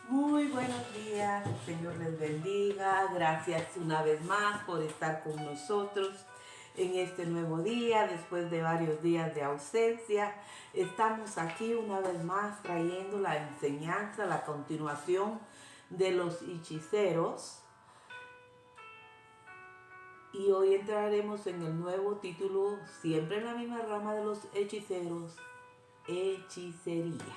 Muy buenos días, Señor les bendiga. Gracias una vez más por estar con nosotros en este nuevo día. Después de varios días de ausencia, estamos aquí una vez más trayendo la enseñanza, la continuación de los hechiceros. Y hoy entraremos en el nuevo título, siempre en la misma rama de los hechiceros, hechicería.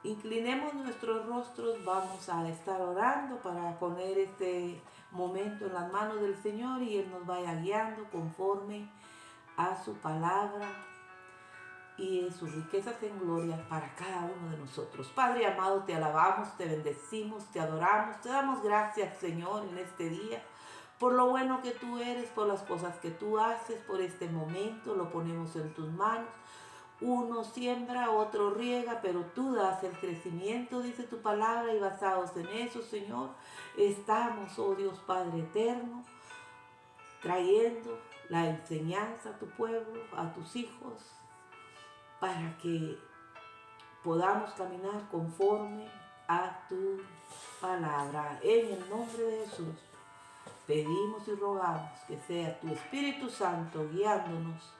Inclinemos nuestros rostros, vamos a estar orando para poner este momento en las manos del Señor y Él nos vaya guiando conforme a su palabra y sus riquezas en gloria para cada uno de nosotros. Padre amado, te alabamos, te bendecimos, te adoramos, te damos gracias, Señor, en este día por lo bueno que tú eres, por las cosas que tú haces, por este momento, lo ponemos en tus manos. Uno siembra, otro riega, pero tú das el crecimiento, dice tu palabra, y basados en eso, Señor, estamos, oh Dios Padre eterno, trayendo la enseñanza a tu pueblo, a tus hijos, para que podamos caminar conforme a tu palabra. En el nombre de Jesús, pedimos y rogamos que sea tu Espíritu Santo guiándonos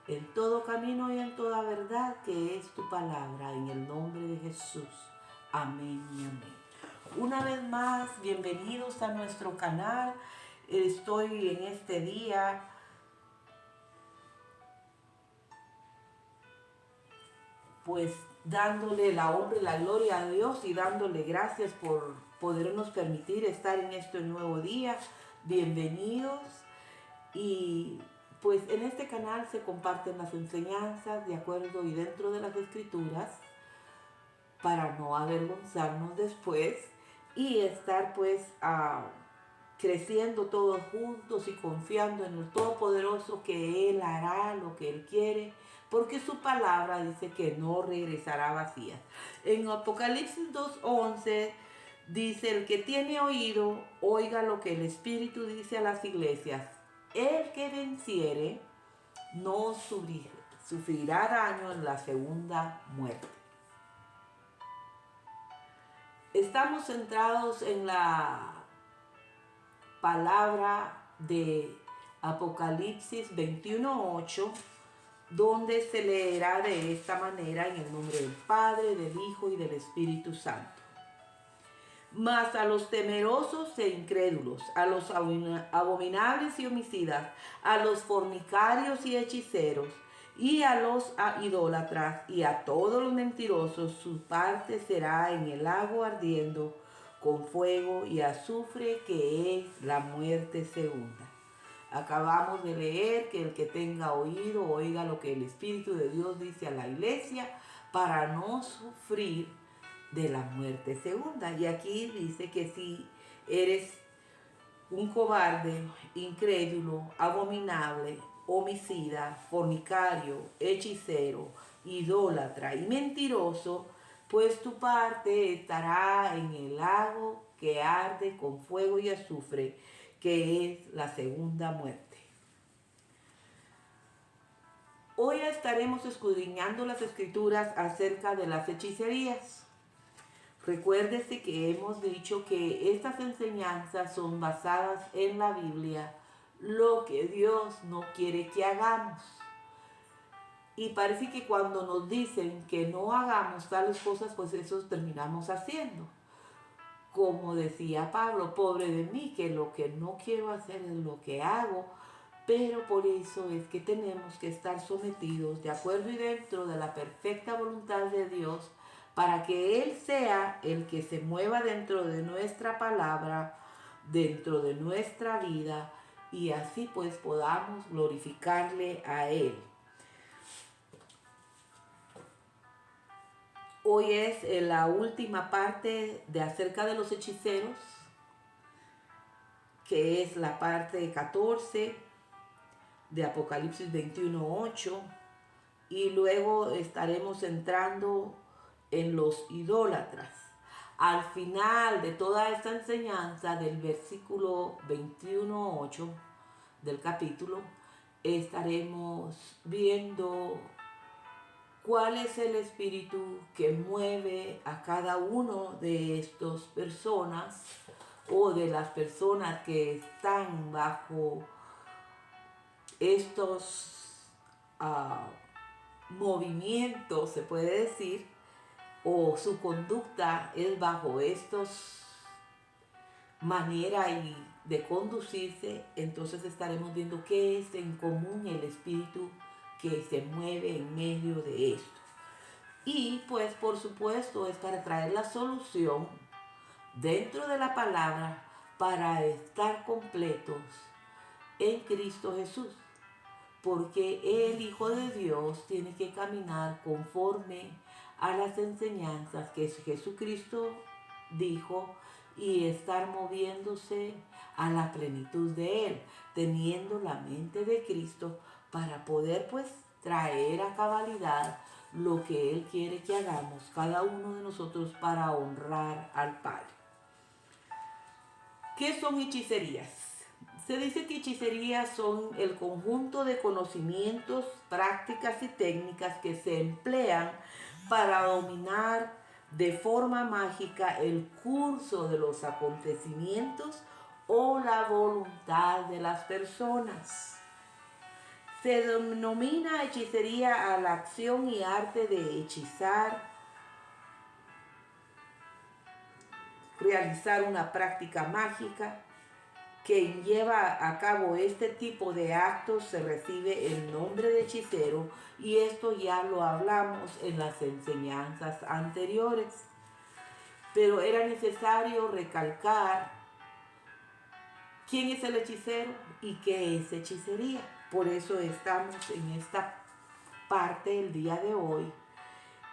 en todo camino y en toda verdad, que es tu palabra, en el nombre de Jesús. Amén y amén. Una vez más, bienvenidos a nuestro canal. Estoy en este día pues dándole la honra y la gloria a Dios y dándole gracias por podernos permitir estar en este nuevo día. Bienvenidos. Y pues en este canal se comparten las enseñanzas de acuerdo y dentro de las escrituras para no avergonzarnos después y estar pues creciendo todos juntos y confiando en el Todopoderoso, que Él hará lo que Él quiere, porque su palabra dice que no regresará vacía. En Apocalipsis 2:11 dice: el que tiene oído, oiga lo que el Espíritu dice a las iglesias. El que venciere no sufrirá daño en la segunda muerte. Estamos centrados en la palabra de Apocalipsis 21:8, donde se leerá de esta manera: en el nombre del Padre, del Hijo y del Espíritu Santo. Mas a los temerosos e incrédulos, a los abominables y homicidas, a los fornicarios y hechiceros, y a los idólatras, y a todos los mentirosos, su parte será en el lago ardiendo con fuego y azufre, que es la muerte segunda. Acabamos de leer que el que tenga oído, oiga lo que el Espíritu de Dios dice a la iglesia para no sufrir de la muerte segunda. Y aquí dice que si eres un cobarde, incrédulo, abominable, homicida, fornicario, hechicero, idólatra y mentiroso, pues tu parte estará en el lago que arde con fuego y azufre, que es la segunda muerte. Hoy estaremos escudriñando las escrituras acerca de las hechicerías. Recuérdese que hemos dicho que estas enseñanzas son basadas en la Biblia, lo que Dios no quiere que hagamos. Y parece que cuando nos dicen que no hagamos tales cosas, pues eso terminamos haciendo. Como decía Pablo: pobre de mí, que lo que no quiero hacer es lo que hago. Pero por eso es que tenemos que estar sometidos de acuerdo y dentro de la perfecta voluntad de Dios, para que Él sea el que se mueva dentro de nuestra palabra, dentro de nuestra vida, y así pues podamos glorificarle a Él. Hoy es la última parte de acerca de los hechiceros, que es la parte 14 de Apocalipsis 21:8, y luego estaremos entrando en los idólatras. Al final de toda esta enseñanza, del versículo 21:8 del capítulo, estaremos viendo ¿Cuál es el espíritu que mueve a cada uno de estas personas o de las personas que están bajo estos movimientos, se puede decir, o su conducta es bajo estos manera y de conducirse? Entonces estaremos viendo qué es en común el espíritu que se mueve en medio de esto. Y pues por supuesto es para traer la solución dentro de la palabra para estar completos en Cristo Jesús. Porque el Hijo de Dios tiene que caminar conforme a las enseñanzas que Jesucristo dijo y estar moviéndose a la plenitud de Él, teniendo la mente de Cristo para poder pues traer a cabalidad lo que Él quiere que hagamos, cada uno de nosotros, para honrar al Padre. ¿Qué son hechicerías? Se dice que hechicerías son el conjunto de conocimientos, prácticas y técnicas que se emplean para dominar de forma mágica el curso de los acontecimientos o la voluntad de las personas. Se denomina hechicería a la acción y arte de hechizar, realizar una práctica mágica. Quien lleva a cabo este tipo de actos se recibe el nombre de hechicero, y esto ya lo hablamos en las enseñanzas anteriores. Pero era necesario recalcar quién es el hechicero y qué es hechicería. Por eso estamos en esta parte el día de hoy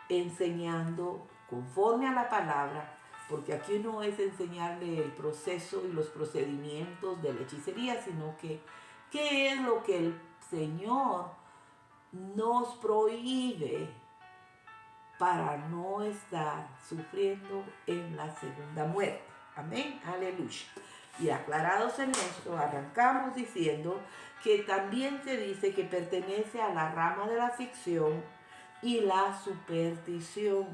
enseñando conforme a la palabra, porque aquí no es enseñarle el proceso y los procedimientos de la hechicería, sino que qué es lo que el Señor nos prohíbe para no estar sufriendo en la segunda muerte. Amén, aleluya. Y aclarados en esto, arrancamos diciendo que también se dice que pertenece a la rama de la ficción y la superstición,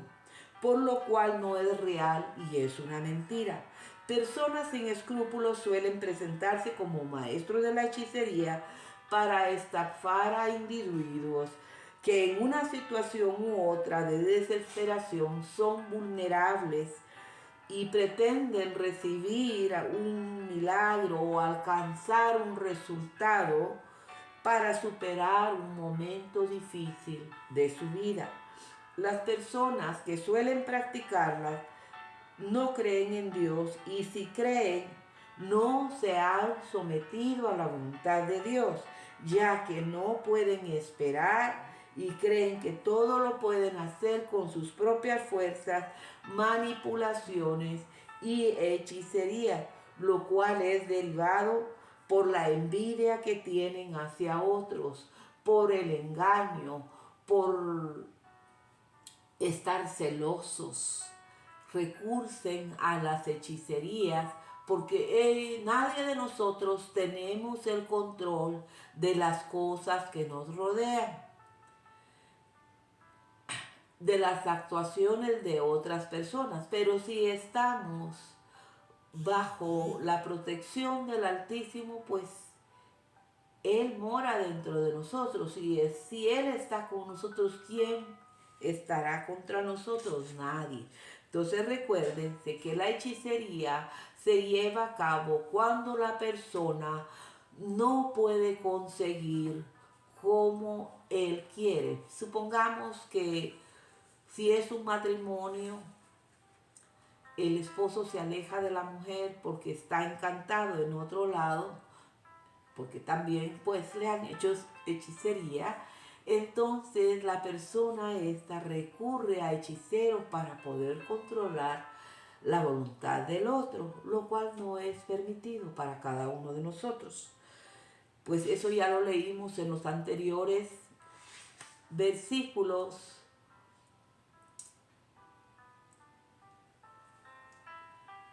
por lo cual no es real y es una mentira. Personas sin escrúpulos suelen presentarse como maestros de la hechicería para estafar a individuos que en una situación u otra de desesperación son vulnerables y pretenden recibir un milagro o alcanzar un resultado para superar un momento difícil de su vida. Las personas que suelen practicarlas no creen en Dios, y si creen, no se han sometido a la voluntad de Dios, ya que no pueden esperar y creen que todo lo pueden hacer con sus propias fuerzas, manipulaciones y hechicería, lo cual es derivado por la envidia que tienen hacia otros, por el engaño, por estar celosos. Recursen a las hechicerías porque nadie de nosotros tenemos el control de las cosas que nos rodean, de las actuaciones de otras personas. Pero si estamos bajo la protección del Altísimo, pues Él mora dentro de nosotros, y si Él está con nosotros, ¿quién estará contra nosotros? Nadie. Entonces recuérdense que la hechicería se lleva a cabo cuando la persona no puede conseguir como él quiere. Supongamos que si es un matrimonio, el esposo se aleja de la mujer porque está encantado en otro lado, porque también pues le han hecho hechicería. Entonces la persona esta recurre a hechiceros para poder controlar la voluntad del otro, lo cual no es permitido para cada uno de nosotros. Pues eso ya lo leímos en los anteriores versículos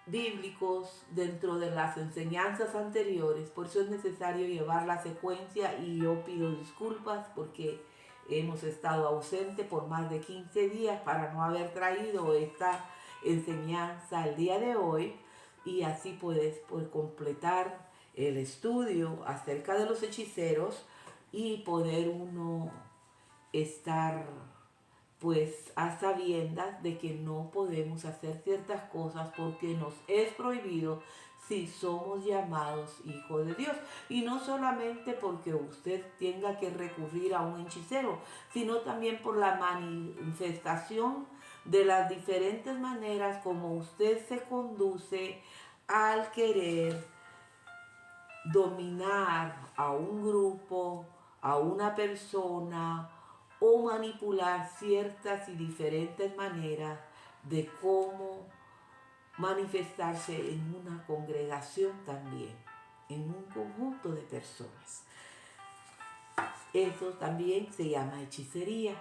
bíblicos dentro de las enseñanzas anteriores. Por eso es necesario llevar la secuencia, y yo pido disculpas porque hemos estado ausentes por más de 15 días para no haber traído esta enseñanza el día de hoy, y así puedes completar el estudio acerca de los hechiceros y poder uno estar pues a sabiendas de que no podemos hacer ciertas cosas porque nos es prohibido si somos llamados hijos de Dios. Y no solamente porque usted tenga que recurrir a un hechicero, sino también por la manifestación de las diferentes maneras como usted se conduce al querer dominar a un grupo, a una persona, o manipular ciertas y diferentes maneras de cómo manifestarse en una congregación también, en un conjunto de personas. Eso también se llama hechicería.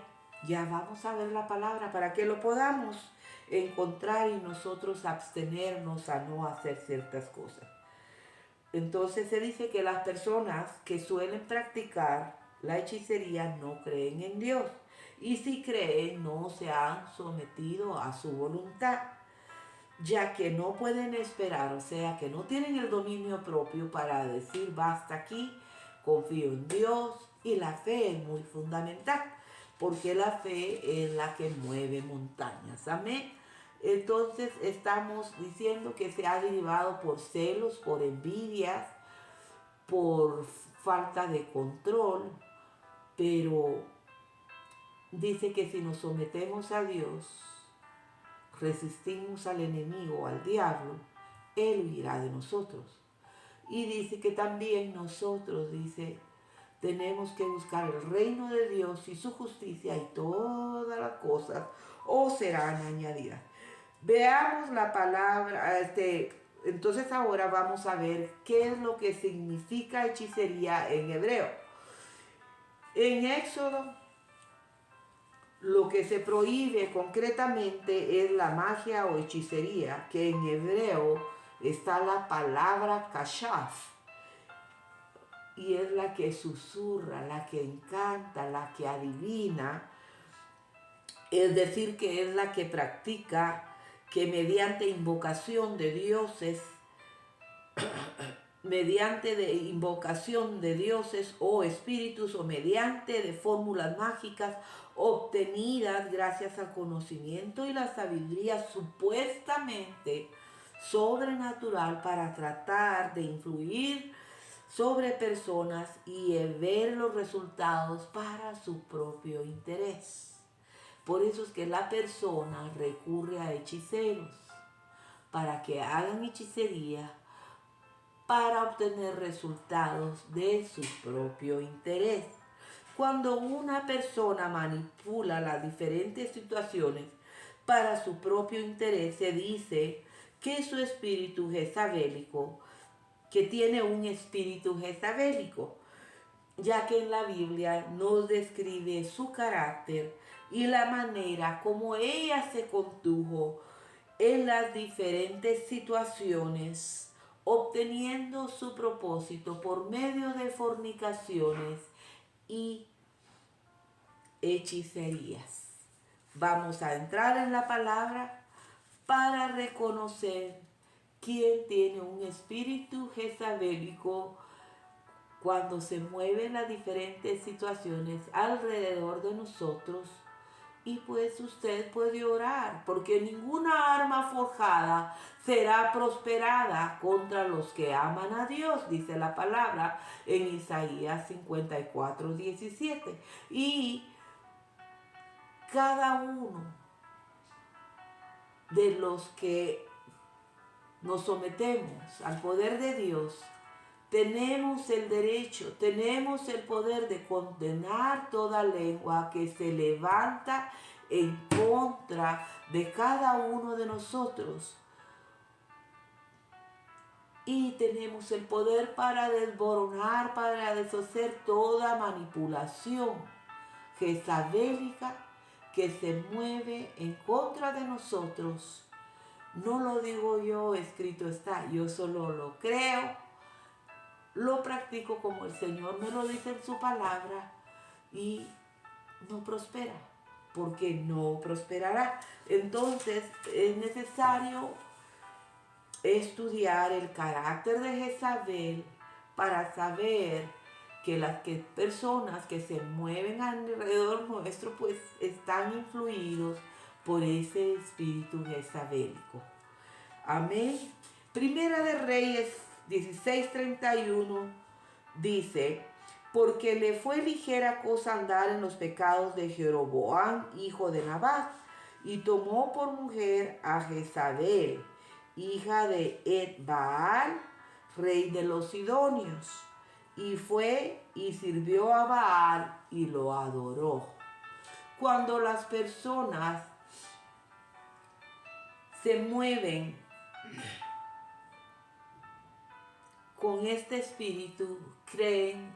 Ya vamos a ver la palabra para que lo podamos encontrar y nosotros abstenernos a no hacer ciertas cosas. Entonces se dice que las personas que suelen practicar la hechicería no creen en Dios, y si creen no se han sometido a su voluntad, ya que no pueden esperar, o sea que no tienen el dominio propio para decir basta aquí, confío en Dios. Y la fe es muy fundamental, porque la fe es la que mueve montañas. Amén. Entonces estamos diciendo que se ha derivado por celos, por envidias, por falta de control, pero dice que si nos sometemos a Dios, resistimos al enemigo, al diablo, Él huirá de nosotros. Y dice que también nosotros, dice, tenemos que buscar el reino de Dios y su justicia, y todas las cosas os serán añadidas. Veamos la palabra, entonces ahora vamos a ver qué es lo que significa hechicería en hebreo. En Éxodo, lo que se prohíbe concretamente es la magia o hechicería, que en hebreo está la palabra kashaf, y es la que susurra, la que encanta, la que adivina, es decir, que es la que practica, que mediante invocación de dioses, o espíritus, o mediante de fórmulas mágicas obtenidas gracias al conocimiento y la sabiduría supuestamente sobrenatural, para tratar de influir sobre personas y ver los resultados para su propio interés. Por eso es que la persona recurre a hechiceros para que hagan hechicería para obtener resultados de su propio interés. Cuando una persona manipula las diferentes situaciones para su propio interés, se dice que su espíritu jezabélico, que tiene un espíritu jezabélico, ya que en la Biblia nos describe su carácter y la manera como ella se condujo en las diferentes situaciones, obteniendo su propósito por medio de fornicaciones y hechicerías. Vamos a entrar en la palabra para reconocer quién tiene un espíritu jezabélico cuando se mueven las diferentes situaciones alrededor de nosotros. Y pues usted puede orar, porque ninguna arma forjada será prosperada contra los que aman a Dios, dice la palabra en Isaías 54:17. Y cada uno de los que nos sometemos al poder de Dios, tenemos el derecho, tenemos el poder de condenar toda lengua que se levanta en contra de cada uno de nosotros. Y tenemos el poder para desboronar, para deshacer toda manipulación jezabélica que se mueve en contra de nosotros. No lo digo yo, escrito está, yo solo lo creo. Lo practico como el Señor me lo dice en su palabra, y no prospera, porque no prosperará. Entonces es necesario estudiar el carácter de Jezabel para saber que las personas que se mueven alrededor nuestro pues están influidos por ese espíritu jezabélico. Amén. Primera de Reyes 16:31 dice: porque le fue ligera cosa andar en los pecados de Jeroboam, hijo de Nabat, y tomó por mujer a Jezabel, hija de Etbaal, rey de los Sidonios, y fue y sirvió a Baal y lo adoró. Cuando las personas se mueven con este espíritu, creen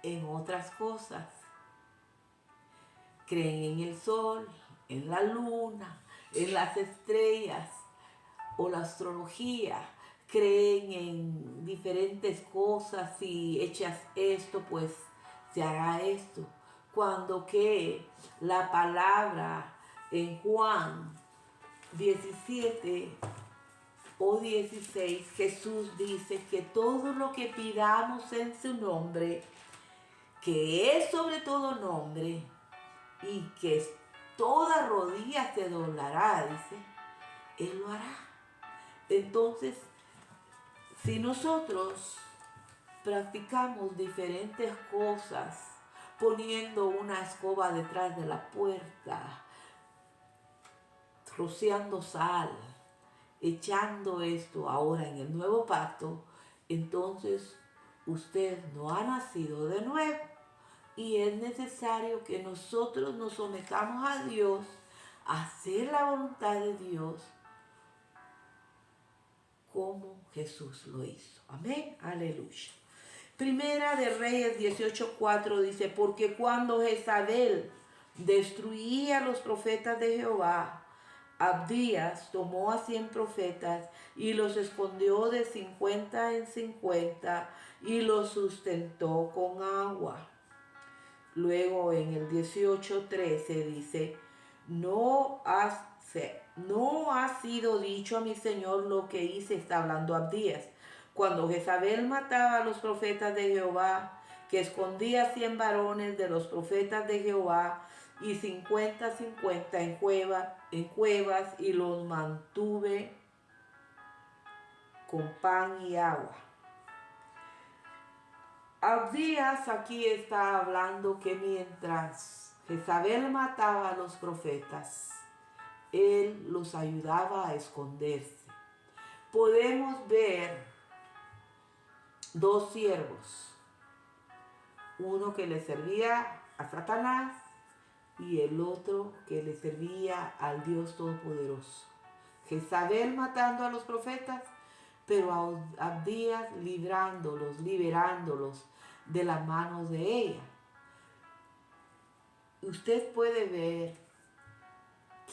en otras cosas. Creen en el sol, en la luna, en las estrellas o la astrología. Creen en diferentes cosas. Si echas esto, pues se hará esto. Cuando que la palabra en Juan 17 o 16, Jesús dice que todo lo que pidamos en su nombre, que es sobre todo nombre, y que toda rodilla se doblará, dice, Él lo hará. Entonces, si nosotros practicamos diferentes cosas, poniendo una escoba detrás de la puerta, rociando sal, echando esto ahora en el nuevo pacto, entonces usted no ha nacido de nuevo. Y es necesario que nosotros nos sometamos a Dios, a hacer la voluntad de Dios, como Jesús lo hizo. Amén, aleluya. Primera de Reyes 18:4 dice: porque cuando Jezabel destruía a los profetas de Jehová, Abdías tomó a 100 profetas y los escondió de 50 en 50 y los sustentó con agua. Luego en el 18:13 dice: no ha sido dicho a mi señor lo que hice, está hablando Abdías, cuando Jezabel mataba a los profetas de Jehová, que escondía 100 varones de los profetas de Jehová y 50 en cuevas, y los mantuve con pan y agua. Abdías aquí está hablando que mientras Jezabel mataba a los profetas, él los ayudaba a esconderse. Podemos ver dos siervos, uno que le servía a Satanás y el otro que le servía al Dios Todopoderoso. Jezabel matando a los profetas, pero Abdías liberándolos de las manos de ella. Usted puede ver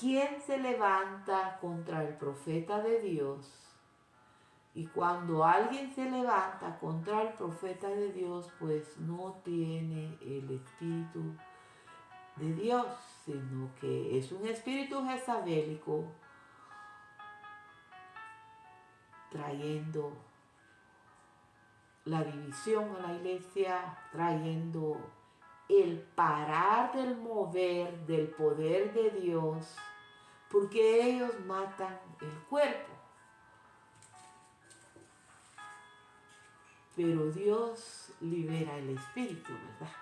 quién se levanta contra el profeta de Dios. Y cuando alguien se levanta contra el profeta de Dios, pues no tiene el espíritu de Dios, sino que es un espíritu jezabélico trayendo la división a la iglesia, trayendo el parar del mover del poder de Dios, porque ellos matan el cuerpo. Pero Dios libera el espíritu, ¿verdad?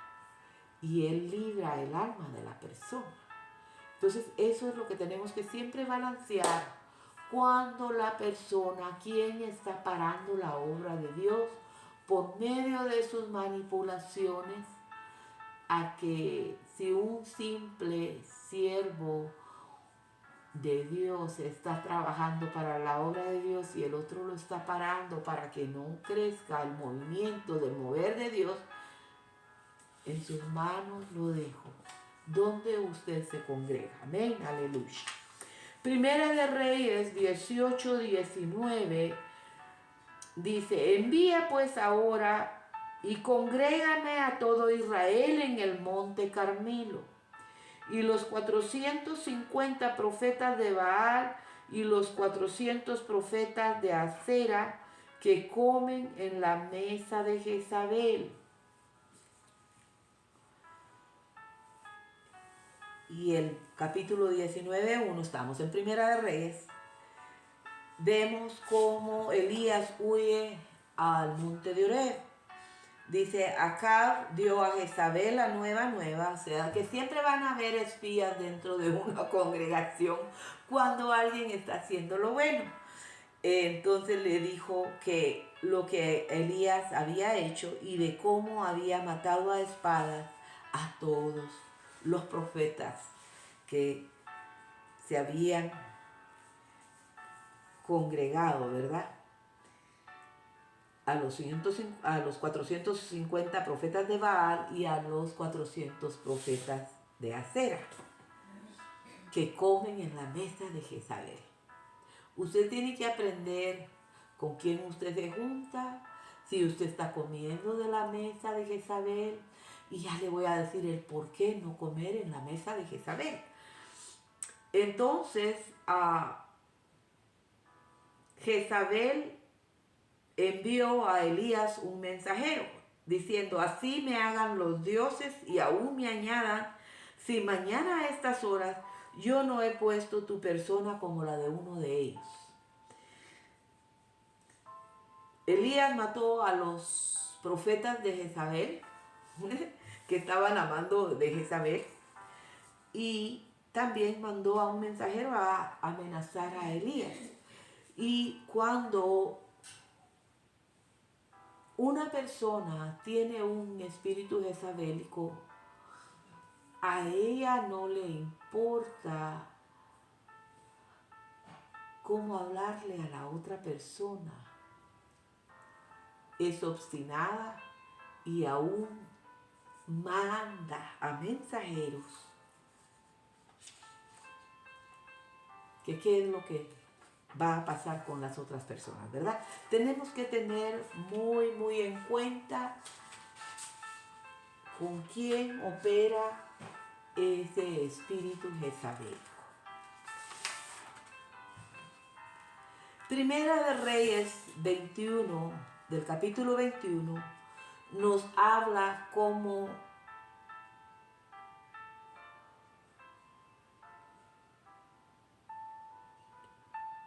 Y Él libra el alma de la persona. Entonces eso es lo que tenemos que siempre balancear cuando la persona, quien está parando la obra de Dios por medio de sus manipulaciones, a que si un simple siervo de Dios está trabajando para la obra de Dios y el otro lo está parando para que no crezca el movimiento del mover de Dios, en sus manos lo dejo, donde usted se congrega. Amén, aleluya. Primera de Reyes 18:19 dice: envía pues ahora y congrégame a todo Israel en el monte Carmelo. y los 450 profetas de Baal y los 400 profetas de Acera que comen en la mesa de Jezabel. Y el capítulo 19:1, estamos en Primera de Reyes, vemos cómo Elías huye al monte de Oreb. Dice, Acab dio a Jezabel la nueva, o sea, que siempre van a haber espías dentro de una congregación cuando alguien está haciendo lo bueno. Entonces le dijo que lo que Elías había hecho y de cómo había matado a espadas a todos los profetas que se habían congregado, ¿verdad? A los 450 profetas de Baal y a los 400 profetas de Acera que comen en la mesa de Jezabel. Usted tiene que aprender con quién usted se junta, si usted está comiendo de la mesa de Jezabel, y ya le voy a decir el por qué no comer en la mesa de Jezabel. Entonces, Jezabel envió a Elías un mensajero, diciendo, así me hagan los dioses y aún me añadan, si mañana a estas horas yo no he puesto tu persona como la de uno de ellos. Elías mató a los profetas de Jezabel, que estaban amando de Jezabel, y también mandó a un mensajero a amenazar a Elías. Y cuando una persona tiene un espíritu jezabélico, a ella no le importa cómo hablarle a la otra persona. Es obstinada y aún manda a mensajeros que qué es lo que va a pasar con las otras personas, ¿verdad? Tenemos que tener muy en cuenta con quién opera ese espíritu jezabélico. Primera de Reyes 21, del capítulo 21, nos habla cómo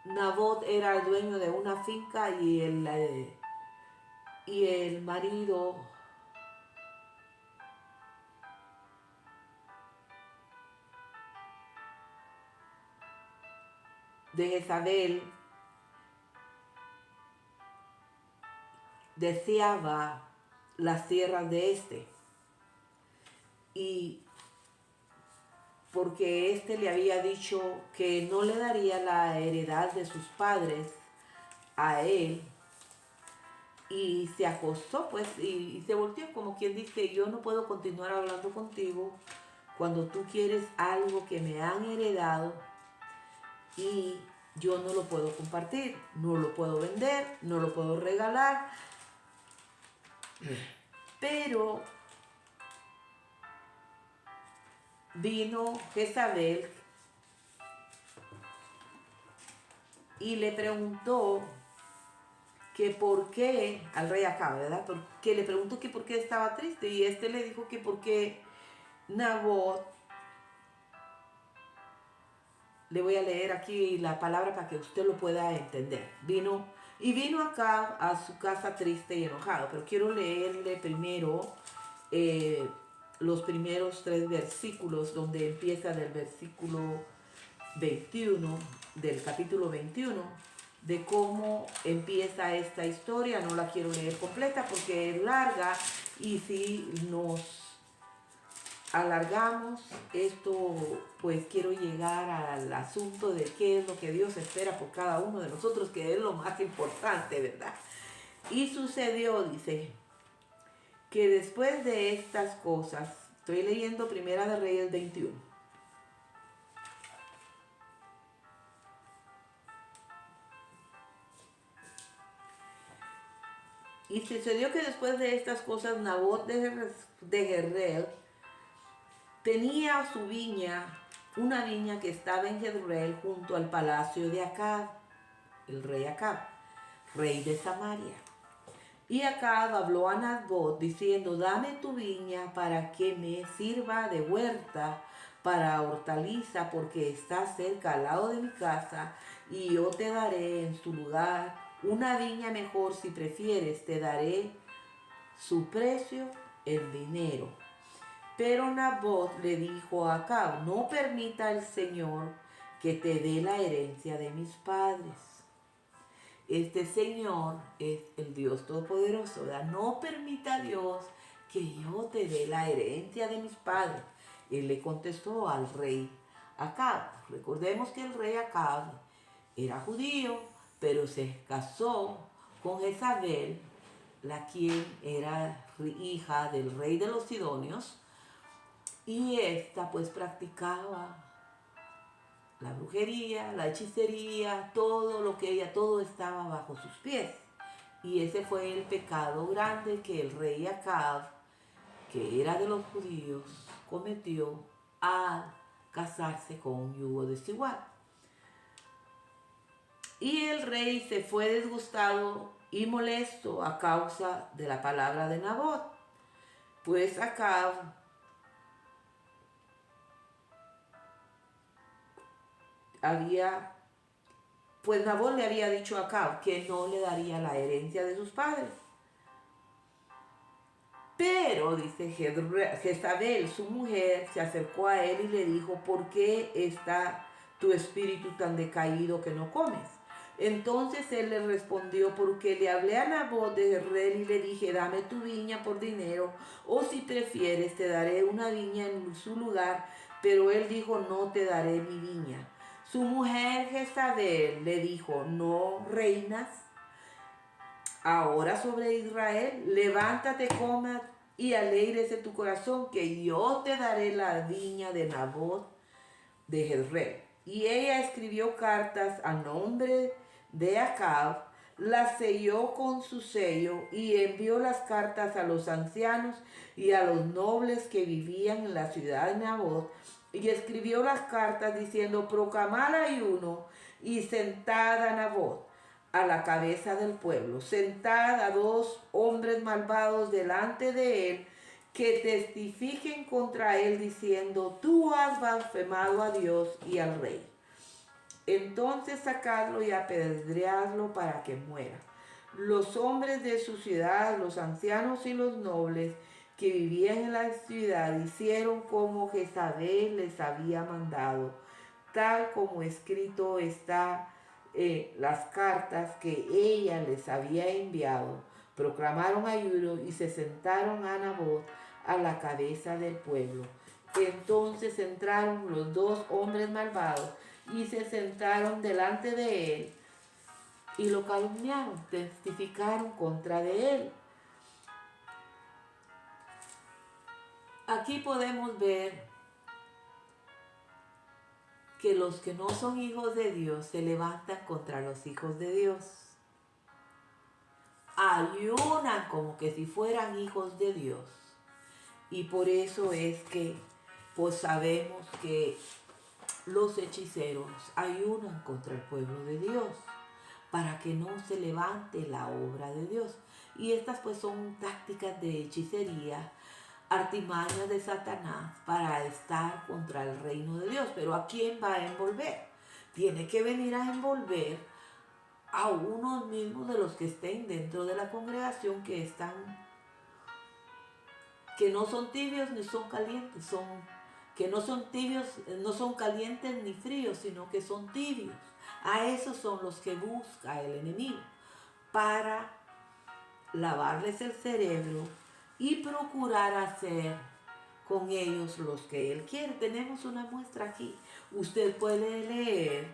Nabot era el dueño de una finca y el marido de Jezabel deseaba las tierras de este, y porque este le había dicho que no le daría la heredad de sus padres a él, y se acostó pues y se volteó como quien dice, yo no puedo continuar hablando contigo cuando tú quieres algo que me han heredado y yo no lo puedo compartir, no lo puedo vender, no lo puedo regalar. Pero vino Jezabel y le preguntó que por qué, al rey Acab, ¿verdad? Que le preguntó que por qué estaba triste, y este le dijo que porque Nabot, le voy a leer aquí la palabra para que usted lo pueda entender. Vino Acab a su casa triste y enojado, pero quiero leerle primero los primeros 3 versículos, donde empieza del versículo 21 del capítulo 21, de cómo empieza esta historia. No la quiero leer completa porque es larga, y si nos alargamos esto, pues quiero llegar al asunto de qué es lo que Dios espera por cada uno de nosotros, que es lo más importante, ¿verdad? Y sucedió, dice, que después de estas cosas, estoy leyendo Primera de Reyes 21, y sucedió que después de estas cosas Nabot de Jezreel tenía su viña, una viña que estaba en Jezreel junto al palacio de Acab, el rey Acab, rey de Samaria. Y Acab habló a Nabot diciendo, dame tu viña para que me sirva de huerta para hortaliza, porque está cerca al lado de mi casa, y yo te daré en su lugar una viña mejor. Si prefieres, te daré su precio en dinero. Pero Nabot le dijo a Acab, no permita el Señor que te dé la herencia de mis padres. Este Señor es el Dios Todopoderoso, ¿verdad? No permita a Dios que yo te dé la herencia de mis padres. Él le contestó al rey Acab. Recordemos que el rey Acab era judío, pero se casó con Jezabel, la quien era hija del rey de los Sidonios, y esta pues practicaba la brujería, la hechicería, todo lo que ella, todo estaba bajo sus pies. Y ese fue el pecado grande que el rey Acab, que era de los judíos, cometió al casarse con un yugo desigual. Y el rey se fue disgustado y molesto a causa de la palabra de Nabot, pues Acab Nabot le había dicho a Acab que no le daría la herencia de sus padres. Pero, dice Jezabel, su mujer, se acercó a él y le dijo, ¿por qué está tu espíritu tan decaído que no comes? Entonces él le respondió, porque le hablé a Nabot de Jezreel y le dije, dame tu viña por dinero, o si prefieres te daré una viña en su lugar. Pero él dijo, no te daré mi viña. Su mujer Jezabel le dijo, ¿no reinas ahora sobre Israel? Levántate, coma y alégrese tu corazón, que yo te daré la viña de Nabot de Jezreel. Y ella escribió cartas a nombre de Acab, las selló con su sello y envió las cartas a los ancianos y a los nobles que vivían en la ciudad de Nabot. Y escribió las cartas diciendo, proclamad ayuno y sentad a Nabot a la cabeza del pueblo, sentad a 2 hombres malvados delante de él, que testifiquen contra él diciendo, tú has blasfemado a Dios y al rey. Entonces sacadlo y apedreadlo para que muera. Los hombres de su ciudad, los ancianos y los nobles que vivían en la ciudad, hicieron como Jezabel les había mandado, tal como escrito está las cartas que ella les había enviado. Proclamaron ayuno y se sentaron a Nabot a la cabeza del pueblo. Entonces entraron los 2 hombres malvados y se sentaron delante de él y lo calumniaron, testificaron contra de él. Aquí podemos ver que los que no son hijos de Dios se levantan contra los hijos de Dios. Ayunan como que si fueran hijos de Dios. Y por eso es que pues sabemos que los hechiceros ayunan contra el pueblo de Dios para que no se levante la obra de Dios. Y estas pues son tácticas de hechicería, artimañas de Satanás para estar contra el reino de Dios. Pero ¿a quién va a envolver? Tiene que venir a envolver a unos mismos de los que estén dentro de la congregación, que no son tibios ni son calientes, que no son tibios, no son calientes ni fríos, sino que son tibios. A esos son los que busca el enemigo para lavarles el cerebro y procurar hacer con ellos los que él quiere. Tenemos una muestra aquí. Usted puede leer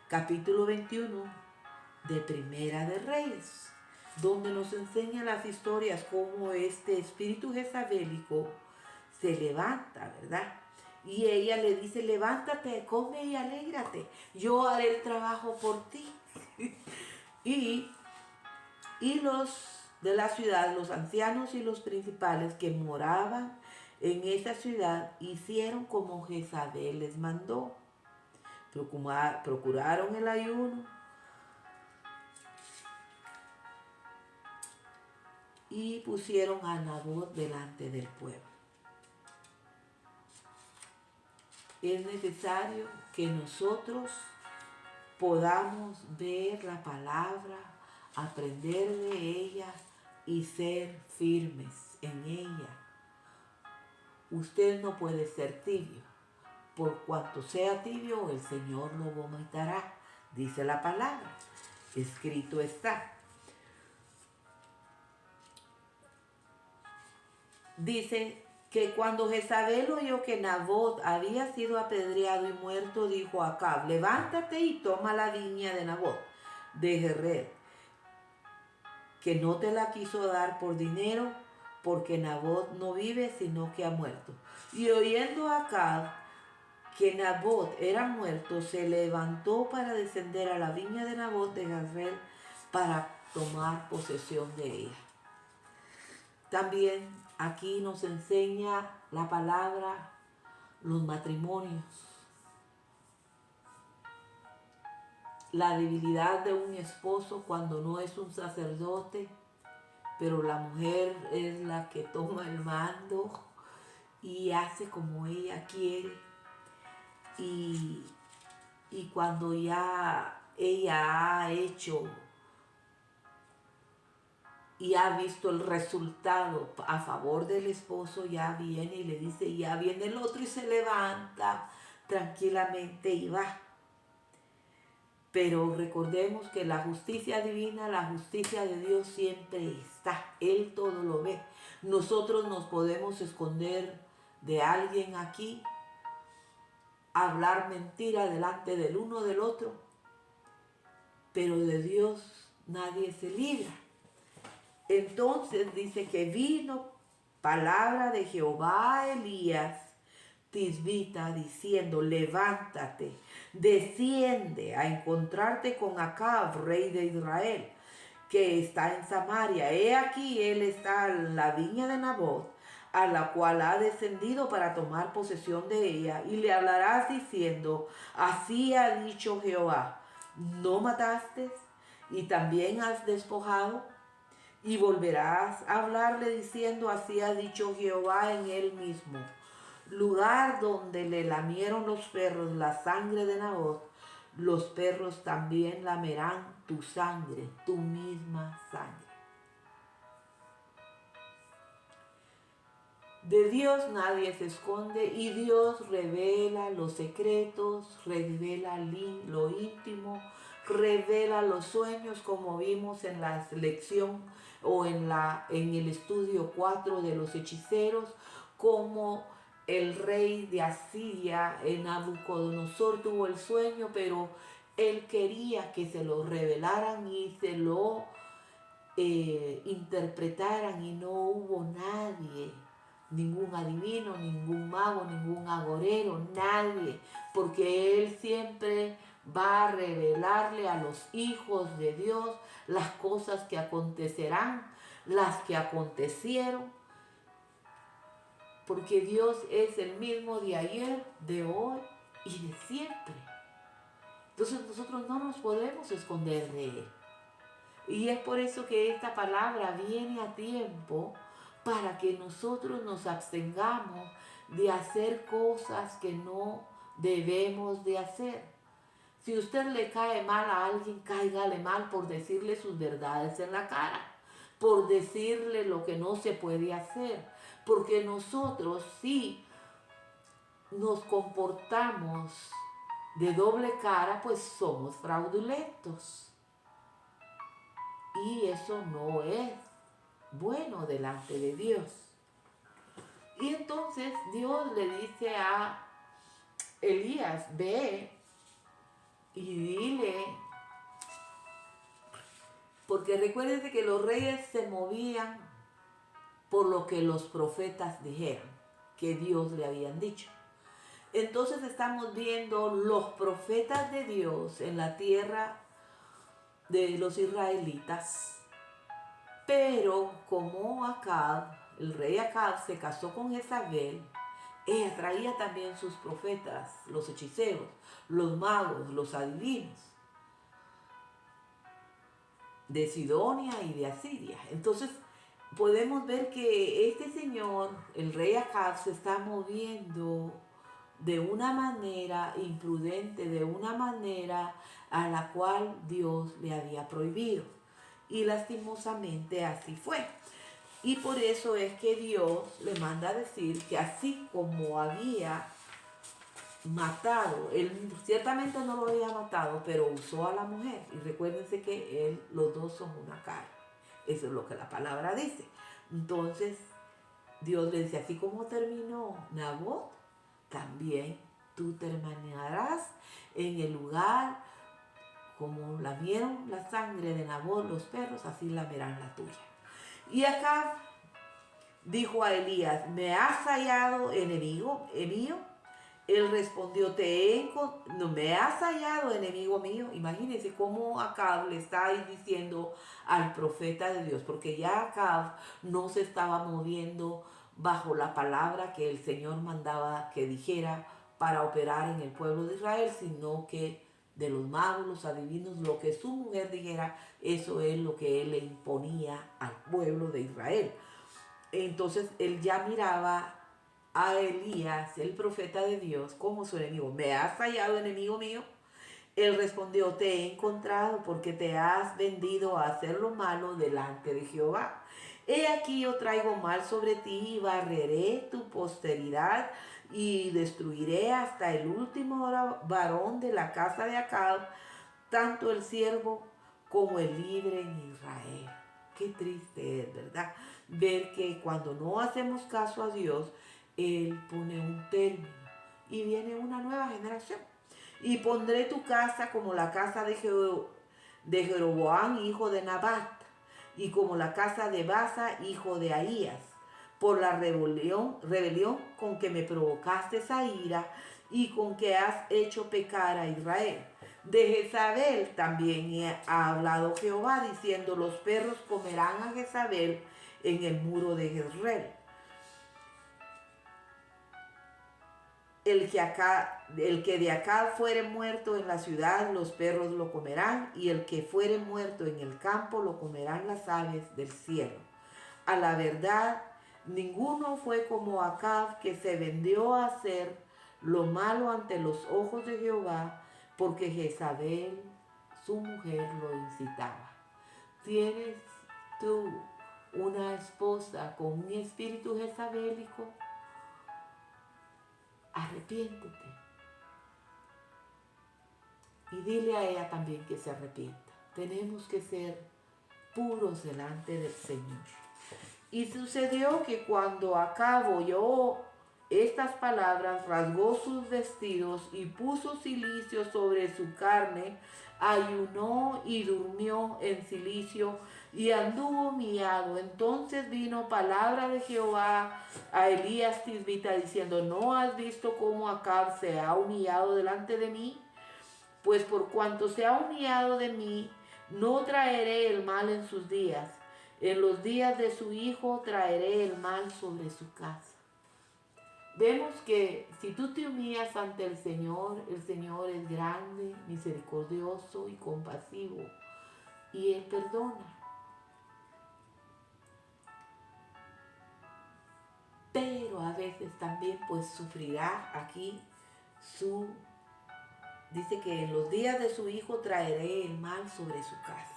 capítulo 21 de Primera de Reyes, donde nos enseña las historias cómo este espíritu jezabélico se levanta, ¿verdad? Y ella le dice, levántate, come y alégrate, yo haré el trabajo por ti. y los de la ciudad, los ancianos y los principales que moraban en esa ciudad hicieron como Jezabel les mandó. Procuraron el ayuno y pusieron a Nabot delante del pueblo. Es necesario que nosotros podamos ver la palabra, aprender de ella y ser firmes en ella. Usted no puede ser tibio. Por cuanto sea tibio, el Señor lo vomitará, dice la palabra. Escrito está. Dice que cuando Jezabel oyó que Nabot había sido apedreado y muerto, dijo a Acab: levántate y toma la viña de Nabot de Jezreel, que no te la quiso dar por dinero, porque Nabot no vive, sino que ha muerto. Y oyendo a Acab que Nabot era muerto, se levantó para descender a la viña de Nabot de Jezreel para tomar posesión de ella. También aquí nos enseña la palabra los matrimonios, la debilidad de un esposo cuando no es un sacerdote, pero la mujer es la que toma el mando y hace como ella quiere. Y cuando ya ella ha hecho y ha visto el resultado a favor del esposo, ya viene y le dice, ya viene el otro y se levanta tranquilamente y va. Pero recordemos que la justicia divina, la justicia de Dios siempre está. Él todo lo ve. Nosotros nos podemos esconder de alguien aquí, hablar mentira delante del uno del otro, pero de Dios nadie se libra. Entonces dice que vino palabra de Jehová a Elías Tisbita diciendo: levántate, desciende a encontrarte con Acab, rey de Israel, que está en Samaria. He aquí, él está en la viña de Nabot, a la cual ha descendido para tomar posesión de ella, y le hablarás diciendo: así ha dicho Jehová, ¿no mataste y también has despojado? Y volverás a hablarle diciendo: así ha dicho Jehová en él mismo, lugar donde le lamieron los perros la sangre de Nabot, los perros también lamerán tu sangre, tu misma sangre. De Dios nadie se esconde y Dios revela los secretos, revela lo íntimo, revela los sueños, como vimos en la lección o en el estudio 4 de los hechiceros, como el rey de Asiria, Nabucodonosor, tuvo el sueño, pero él quería que se lo revelaran y se lo interpretaran, y no hubo nadie, ningún adivino, ningún mago, ningún agorero, nadie, porque él siempre va a revelarle a los hijos de Dios las cosas que acontecerán, las que acontecieron, porque Dios es el mismo de ayer, de hoy y de siempre. Entonces nosotros no nos podemos esconder de Él. Y es por eso que esta palabra viene a tiempo, para que nosotros nos abstengamos de hacer cosas que no debemos de hacer. Si usted le cae mal a alguien, cáigale mal por decirle sus verdades en la cara, por decirle lo que no se puede hacer, porque nosotros si nos comportamos de doble cara, pues somos fraudulentos. Y eso no es bueno delante de Dios. Y entonces Dios le dice a Elías: ve y dile, porque recuérdense que los reyes se movían por lo que los profetas dijeron, que Dios le habían dicho. Entonces estamos viendo los profetas de Dios en la tierra de los israelitas, pero como Acab el rey Acab, se casó con Jezabel, ella traía también sus profetas, los hechiceros, los magos, los adivinos de Sidonia y de Asiria. Entonces podemos ver que este señor, el rey Acab, se está moviendo de una manera imprudente, de una manera a la cual Dios le había prohibido. Y lastimosamente así fue. Y por eso es que Dios le manda a decir que así como había matado, él ciertamente no lo había matado, pero usó a la mujer. Y recuérdense que los dos son una carne. Eso es lo que la palabra dice. Entonces, Dios le dice, así como terminó Nabot, también tú terminarás en el lugar, como lamieron la sangre de Nabot los perros, así lamerán la tuya. Y acá dijo a Elías, ¿me has hallado enemigo mío? Él respondió, no me has hallado enemigo mío. Imagínense cómo Acab le está diciendo al profeta de Dios, porque ya Acab no se estaba moviendo bajo la palabra que el Señor mandaba que dijera para operar en el pueblo de Israel, sino que de los magos, los adivinos, lo que su mujer dijera, eso es lo que él le imponía al pueblo de Israel. Entonces él ya miraba a Elías, el profeta de Dios, como su enemigo. ¿Me has hallado, enemigo mío? Él respondió, te he encontrado porque te has vendido a hacer lo malo delante de Jehová. He aquí yo traigo mal sobre ti y barreré tu posteridad y destruiré hasta el último varón de la casa de Acab, tanto el siervo como el libre en Israel. Qué triste es, ¿verdad? Ver que cuando no hacemos caso a Dios, Él pone un término y viene una nueva generación. Y pondré tu casa como la casa de Jeroboam, hijo de Nabat, y como la casa de Basa, hijo de Ahías, por la rebelión con que me provocaste esa ira y con que has hecho pecar a Israel. De Jezabel también ha hablado Jehová, diciendo, los perros comerán a Jezabel en el muro de Jezreel. El que de acá fuere muerto en la ciudad, los perros lo comerán, y el que fuere muerto en el campo, lo comerán las aves del cielo. A la verdad, ninguno fue como Acab, que se vendió a hacer lo malo ante los ojos de Jehová, porque Jezabel, su mujer, lo incitaba. ¿Tienes tú una esposa con un espíritu jezabélico? Arrepiéntete. Y dile a ella también que se arrepienta. Tenemos que ser puros delante del Señor. Y sucedió que cuando Acab oyó estas palabras, rasgó sus vestidos y puso cilicio sobre su carne, ayunó y durmió en cilicio y anduvo humillado. Entonces vino palabra de Jehová a Elías Tisbita diciendo, ¿no has visto cómo Acab se ha humillado delante de mí? Pues por cuanto se ha humillado de mí, no traeré el mal en sus días. En los días de su hijo traeré el mal sobre su casa. Vemos que si tú te humillas ante el Señor es grande, misericordioso y compasivo. Y Él perdona. Pero a veces también pues sufrirá aquí dice que en los días de su hijo traeré el mal sobre su casa.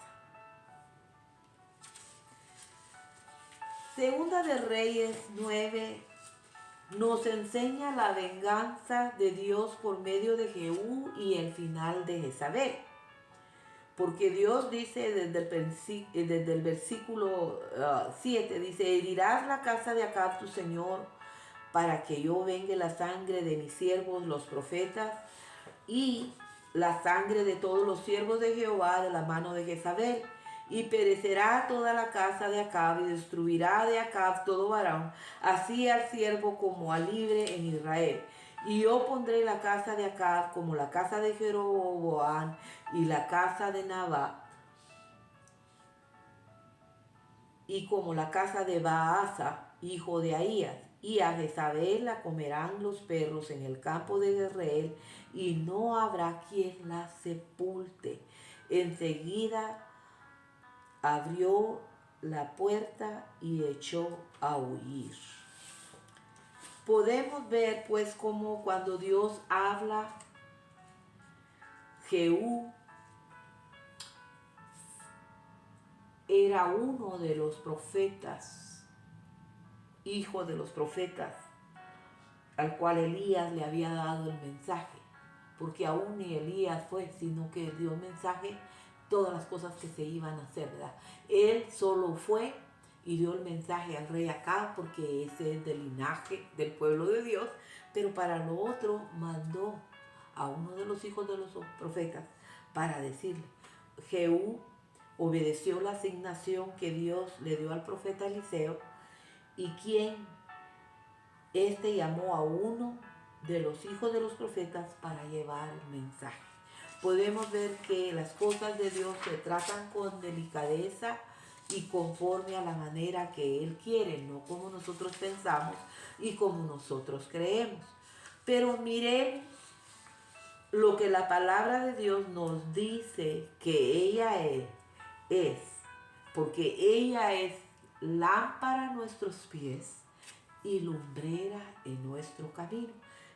Segunda de Reyes 9 nos enseña la venganza de Dios por medio de Jehú y el final de Jezabel. Porque Dios dice desde el versículo 7, dice, herirás la casa de Acab tu señor para que yo vengue la sangre de mis siervos los profetas y la sangre de todos los siervos de Jehová de la mano de Jezabel. Y perecerá toda la casa de Acab y destruirá de Acab todo varón, así al siervo como al libre en Israel. Y yo pondré la casa de Acab como la casa de Jeroboam y la casa de Nabat y como la casa de Baasa hijo de Ahías, y a Jezabel la comerán los perros en el campo de Jezreel, y no habrá quien la sepulte. Enseguida abrió la puerta y echó a huir. Podemos ver pues cómo cuando Dios habla, Jehú era uno de los profetas, hijo de los profetas, al cual Elías le había dado el mensaje, porque aún ni Elías fue, sino que dio mensaje todas las cosas que se iban a hacer, ¿verdad? Él solo fue y dio el mensaje al rey Acab, porque ese es del linaje del pueblo de Dios, pero para lo otro mandó a uno de los hijos de los profetas para decirle. Jehú obedeció la asignación que Dios le dio al profeta Eliseo, y quien llamó a uno de los hijos de los profetas para llevar el mensaje. Podemos ver que las cosas de Dios se tratan con delicadeza y conforme a la manera que Él quiere, no como nosotros pensamos y como nosotros creemos. Pero miren lo que la palabra de Dios nos dice que ella es, porque ella es lámpara a nuestros pies y lumbrera en nuestro camino.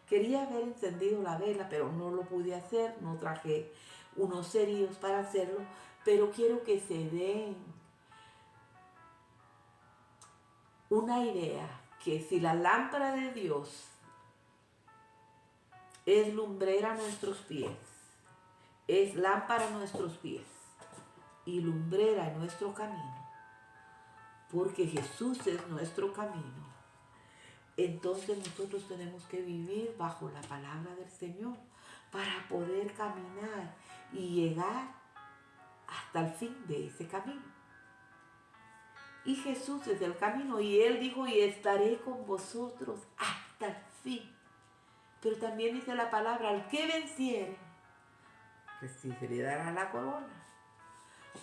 Quería haber encendido la vela, pero no lo pude hacer, no traje unos cerillos para hacerlo, pero quiero que se den una idea que si la lámpara de Dios es lumbrera a nuestros pies, es lámpara a nuestros pies y lumbrera en nuestro camino, porque Jesús es nuestro camino, entonces nosotros tenemos que vivir bajo la palabra del Señor para poder caminar y llegar hasta el fin de ese camino. Y Jesús es el camino, y Él dijo, y estaré con vosotros hasta el fin. Pero también dice la palabra, al que venciere, que sí se le dará la corona.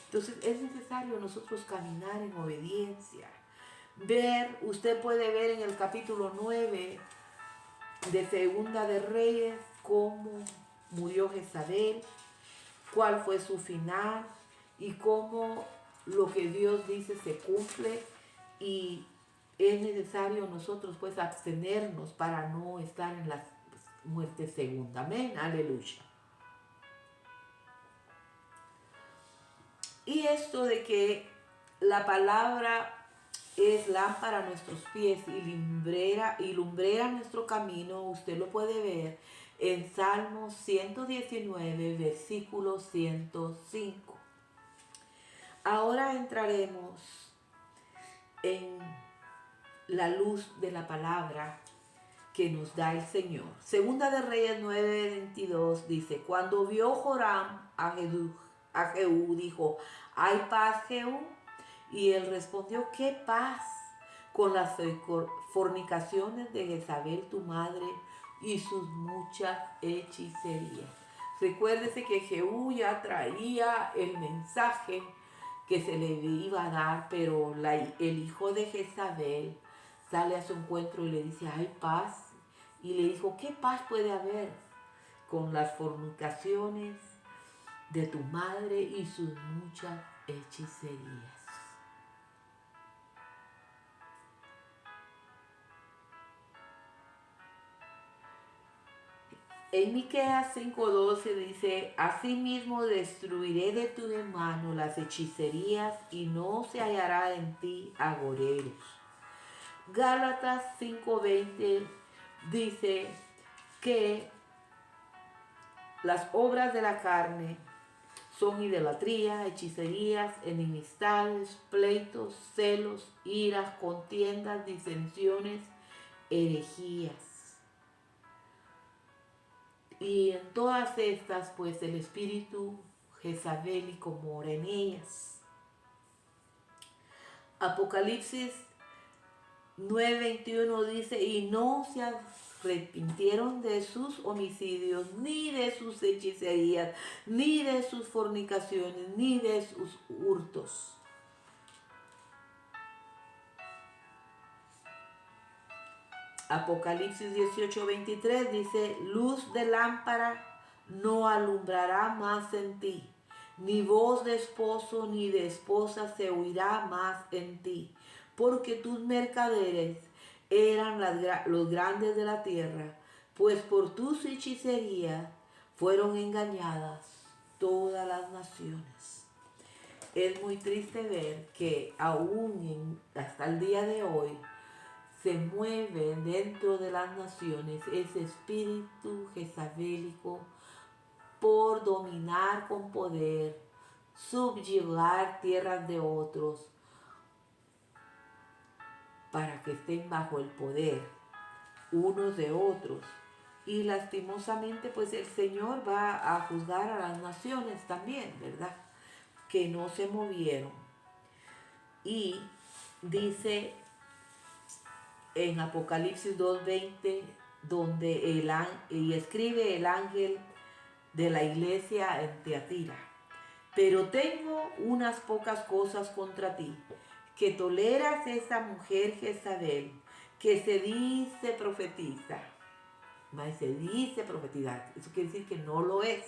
Entonces es necesario nosotros caminar en obediencia. Usted puede ver en el capítulo 9 de Segunda de Reyes cómo murió Jezabel, cuál fue su final y cómo lo que Dios dice se cumple, y es necesario nosotros pues abstenernos para no estar en la muerte segunda. Amén, aleluya. Y esto de que la palabra es lámpara a nuestros pies y lumbrera nuestro camino, usted lo puede ver en Salmos 119, versículo 105. Ahora entraremos en la luz de la palabra que nos da el Señor. Segunda de Reyes 9:22 dice, cuando vio Joram a Jehú, dijo, ¿hay paz, Jehú? Y él respondió, ¿qué paz? Con las fornicaciones de Jezabel tu madre y sus muchas hechicerías. Recuérdese que Jehú ya traía el mensaje que se le iba a dar, pero el hijo de Jezabel sale a su encuentro y le dice, ¿hay paz? Y le dijo, ¿qué paz puede haber con las fornicaciones de tu madre y sus muchas hechicerías? En Miqueas 5:12 dice, asimismo destruiré de tu mano las hechicerías y no se hallará en ti agoreros. Gálatas 5:20 dice que las obras de la carne son idolatría, hechicerías, enemistades, pleitos, celos, iras, contiendas, disensiones, herejías. Y en todas estas, pues el espíritu jezabélico mora en ellas. Apocalipsis 9:21 dice, y no se arrepintieron de sus homicidios, ni de sus hechicerías, ni de sus fornicaciones, ni de sus hurtos. Apocalipsis 18:23 dice, luz de lámpara no alumbrará más en ti, ni voz de esposo ni de esposa se oirá más en ti, porque tus mercaderes eran los grandes de la tierra, pues por tus hechicerías fueron engañadas todas las naciones. Es muy triste ver que aún hasta el día de hoy se mueve dentro de las naciones ese espíritu jezabélico por dominar con poder, subyugar tierras de otros para que estén bajo el poder unos de otros. Y lastimosamente pues el Señor va a juzgar a las naciones también, ¿verdad? Que no se movieron. Y dice en Apocalipsis 2:20, donde y escribe el ángel de la iglesia en Tiatira, pero tengo unas pocas cosas contra ti, que toleras esa mujer Jezabel, que se dice profetiza. Se dice profetizar, eso quiere decir que no lo es.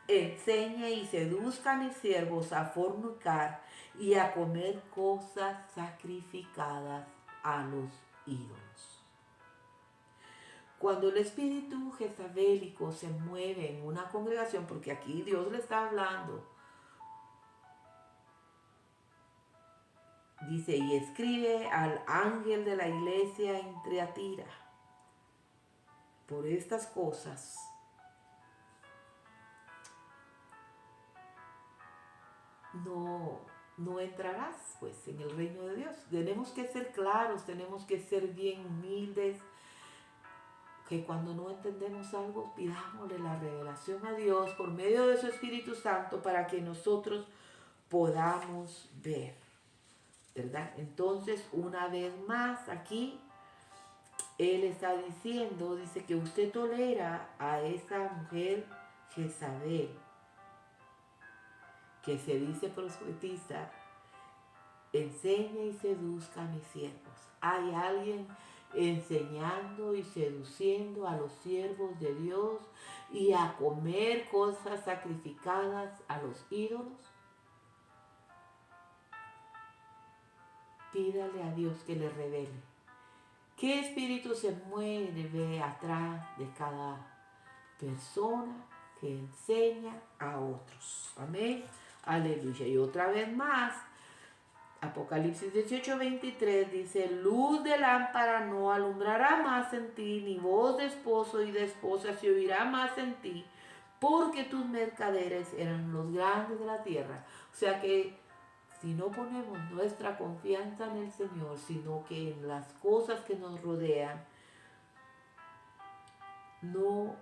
Enseña y seduzca a mis siervos a fornicar y a comer cosas sacrificadas a los ídolos. Cuando el espíritu jezabélico se mueve en una congregación, porque aquí Dios le está hablando, dice, y escribe al ángel de la iglesia en Tiatira, por estas cosas no entrarás pues en el reino de Dios. Tenemos que ser claros, tenemos que ser bien humildes, que cuando no entendemos algo, pidámosle la revelación a Dios por medio de su Espíritu Santo para que nosotros podamos ver, ¿verdad? Entonces, una vez más aquí, Él está diciendo, dice que usted tolera a esa mujer Jezabel, que se dice profetiza, enseña y seduzca a mis siervos. Hay alguien enseñando y seduciendo a los siervos de Dios y a comer cosas sacrificadas a los ídolos. Pídale a Dios que le revele qué espíritu se mueve atrás de cada persona que enseña a otros. Amén. Aleluya. Y otra vez más, Apocalipsis 18:23 dice, luz de lámpara no alumbrará más en ti, ni voz de esposo y de esposa se oirá más en ti, porque tus mercaderes eran los grandes de la tierra. O sea que si no ponemos nuestra confianza en el Señor, sino que en las cosas que nos rodean, no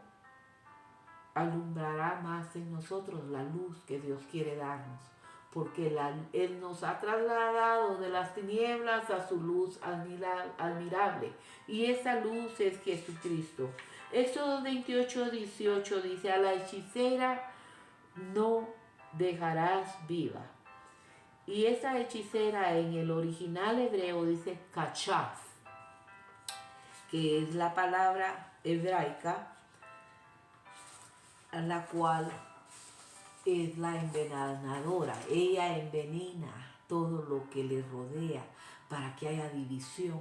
alumbrará más en nosotros la luz que Dios quiere darnos, porque Él nos ha trasladado de las tinieblas a su luz admirable, y esa luz es Jesucristo. Éxodo 28:18 dice, a la hechicera no dejarás viva. Y esa hechicera en el original hebreo dice kachaf, que es la palabra hebraica a la cual es la envenenadora. Ella envenena todo lo que le rodea para que haya división,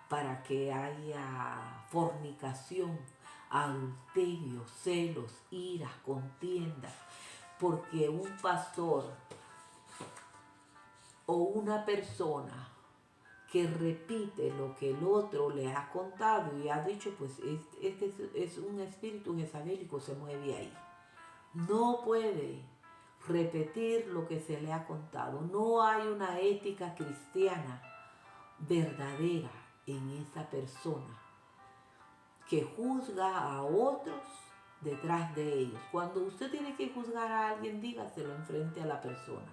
para que haya fornicación, adulterio, celos, iras, contiendas. Porque un pastor o una persona que repite lo que el otro le ha contado y ha dicho, pues este es un espíritu jezabélico, se mueve ahí. No puede repetir lo que se le ha contado. No hay una ética cristiana verdadera en esa persona que juzga a otros detrás de ellos. Cuando usted tiene que juzgar a alguien, dígaselo enfrente a la persona.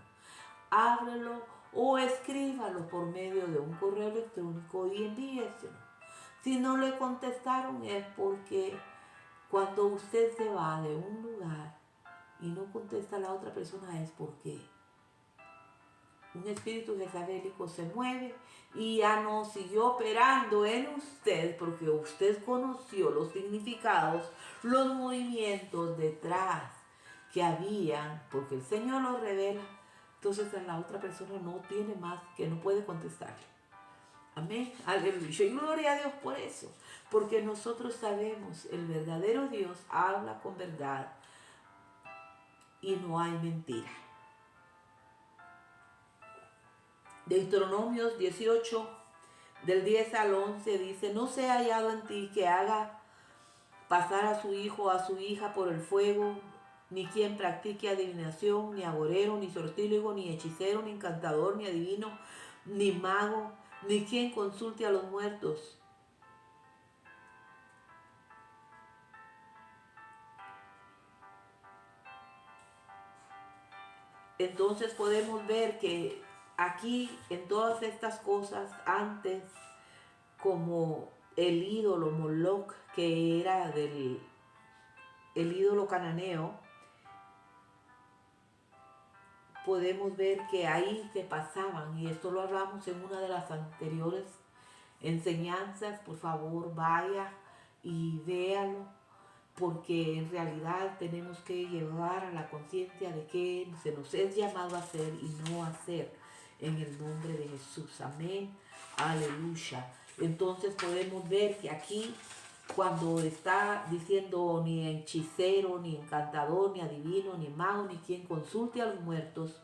Háblelo o escríbalo por medio de un correo electrónico y envíeselo. Si no le contestaron es porque cuando usted se va de un lugar y no contesta a la otra persona es porque un espíritu jezabélico se mueve y ya no siguió operando en usted porque usted conoció los significados, los movimientos detrás que habían, porque el Señor los revela. Entonces la otra persona no tiene más, que no puede contestarle. Amén, aleluya. Y gloria a Dios por eso, porque nosotros sabemos, el verdadero Dios habla con verdad y no hay mentira. Deuteronomios 18, del 10 al 11 dice: no sea hallado en ti que haga pasar a su hijo o a su hija por el fuego, ni quien practique adivinación, ni agorero, ni sortílego, ni hechicero, ni encantador, ni adivino, ni mago, ni quien consulte a los muertos. Entonces podemos ver que aquí en todas estas cosas antes, como el ídolo Moloch, que era el ídolo cananeo, podemos ver que ahí se pasaban, y esto lo hablamos en una de las anteriores enseñanzas. Por favor, vaya y véalo, porque en realidad tenemos que llevar a la conciencia de que se nos es llamado a hacer y no a hacer, en el nombre de Jesús. Amén, aleluya. Entonces podemos ver que aquí, cuando está diciendo ni hechicero, ni encantador, ni adivino, ni mago, ni quien consulte a los muertos,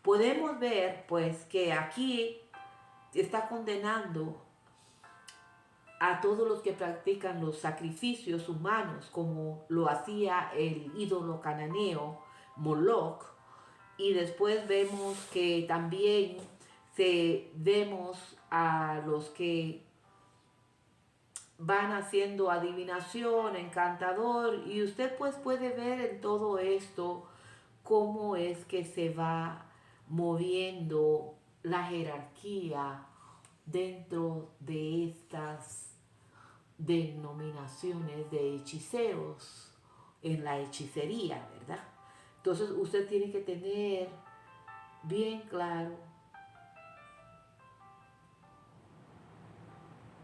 podemos ver pues que aquí está condenando a todos los que practican los sacrificios humanos, como lo hacía el ídolo cananeo Moloch. Y después vemos que también vemos a los que van haciendo adivinación, encantador, y usted pues puede ver en todo esto cómo es que se va moviendo la jerarquía dentro de estas denominaciones de hechiceros en la hechicería, ¿verdad? Entonces usted tiene que tener bien claro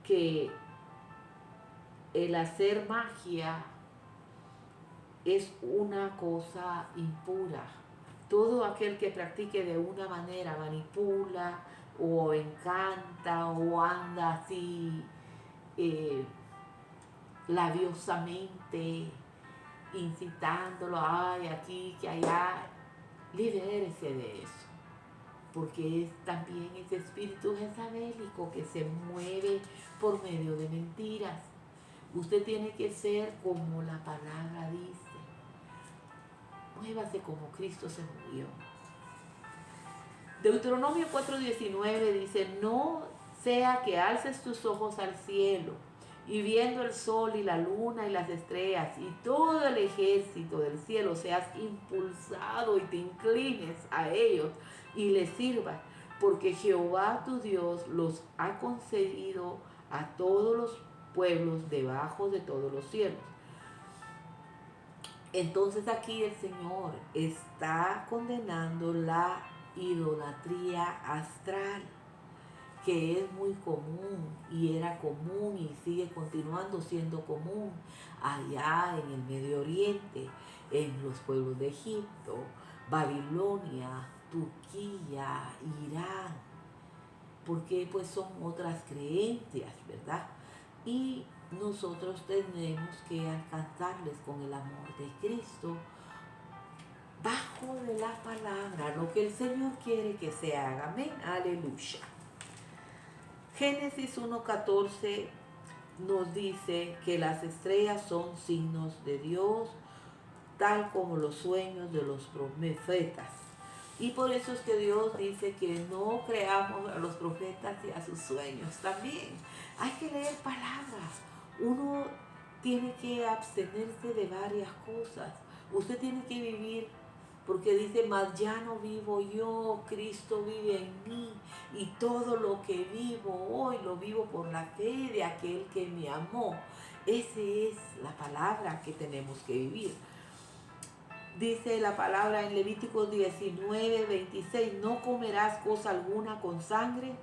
que el hacer magia es una cosa impura. Todo aquel que practique de una manera manipula o encanta o anda así labiosamente incitándolo, ay, aquí, que allá, libérese de eso, porque es también ese espíritu jezabélico que se mueve por medio de mentiras. Usted tiene que ser como la palabra dice. Muévase como Cristo se movió. Deuteronomio 4:19 dice: no sea que alces tus ojos al cielo y viendo el sol y la luna y las estrellas y todo el ejército del cielo seas impulsado y te inclines a ellos y les sirvas, porque Jehová tu Dios los ha concedido a todos los pueblos debajo de todos los cielos. Entonces aquí el Señor está condenando la idolatría astral, que es muy común y era común y sigue continuando siendo común allá en el Medio Oriente, en los pueblos de Egipto, Babilonia, Turquía, Irán, porque pues son otras creencias, ¿verdad? Y nosotros tenemos que alcanzarles con el amor de Cristo, bajo de la palabra, lo que el Señor quiere que se haga. Amén, aleluya. Génesis 1:14 nos dice que las estrellas son signos de Dios, tal como los sueños de los profetas. Y por eso es que Dios dice que no creamos a los profetas y a sus sueños. También hay que leer palabras. Uno tiene que abstenerse de varias cosas. Usted tiene que vivir, porque dice: mas ya no vivo yo, Cristo vive en mí, y todo lo que vivo hoy lo vivo por la fe de aquel que me amó. Esa es la palabra que tenemos que vivir. Dice la palabra en Levítico 19:26, no comerás cosa alguna con sangre,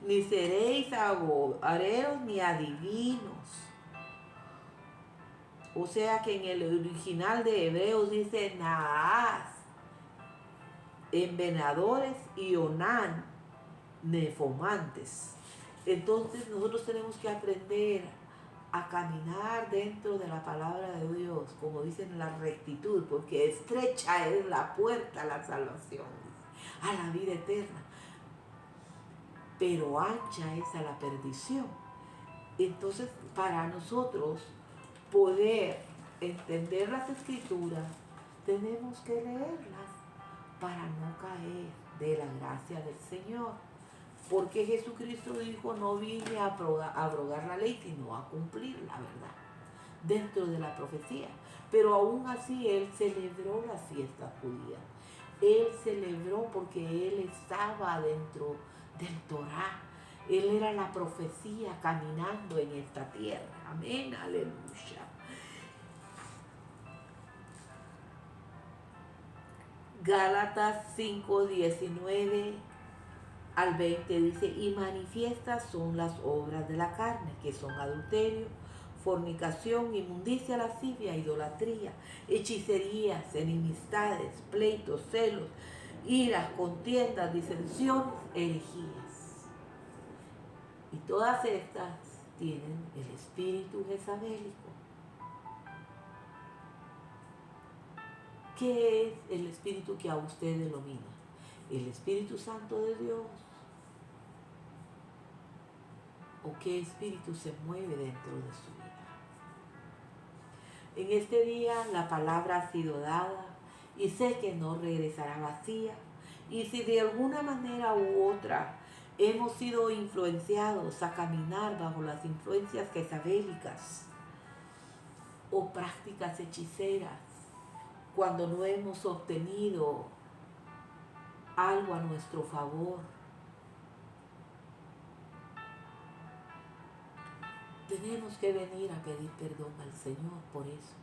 ni seréis agoreros ni adivinos. O sea que en el original de Hebreos dice Naas, envenenadores y Onán, nefomantes. Entonces nosotros tenemos que aprender a caminar dentro de la palabra de Dios, como dicen, la rectitud, porque estrecha es la puerta a la salvación, a la vida eterna, pero ancha es a la perdición. Entonces, para nosotros poder entender las Escrituras, tenemos que leerlas para no caer de la gracia del Señor. Porque Jesucristo dijo, no vine a abrogar la ley, sino a cumplirla, ¿verdad? Dentro de la profecía. Pero aún así Él celebró las fiestas judías. Él celebró porque Él estaba dentro del Torá. Él era la profecía caminando en esta tierra. Amén, aleluya. Gálatas 5:19 al 20 dice, y manifiestas son las obras de la carne, que son adulterio, fornicación, inmundicia, lascivia, idolatría, hechicerías, enemistades, pleitos, celos, iras, contiendas, disensiones, herejías. Y todas estas tienen el espíritu jezabélico. ¿Qué es el espíritu que a usted domina? ¿El Espíritu Santo de Dios? ¿O qué espíritu se mueve dentro de su vida? En este día la palabra ha sido dada y sé que no regresará vacía. Y si de alguna manera u otra hemos sido influenciados a caminar bajo las influencias jezabélicas o prácticas hechiceras, cuando no hemos obtenido algo a nuestro favor, tenemos que venir a pedir perdón al Señor por eso.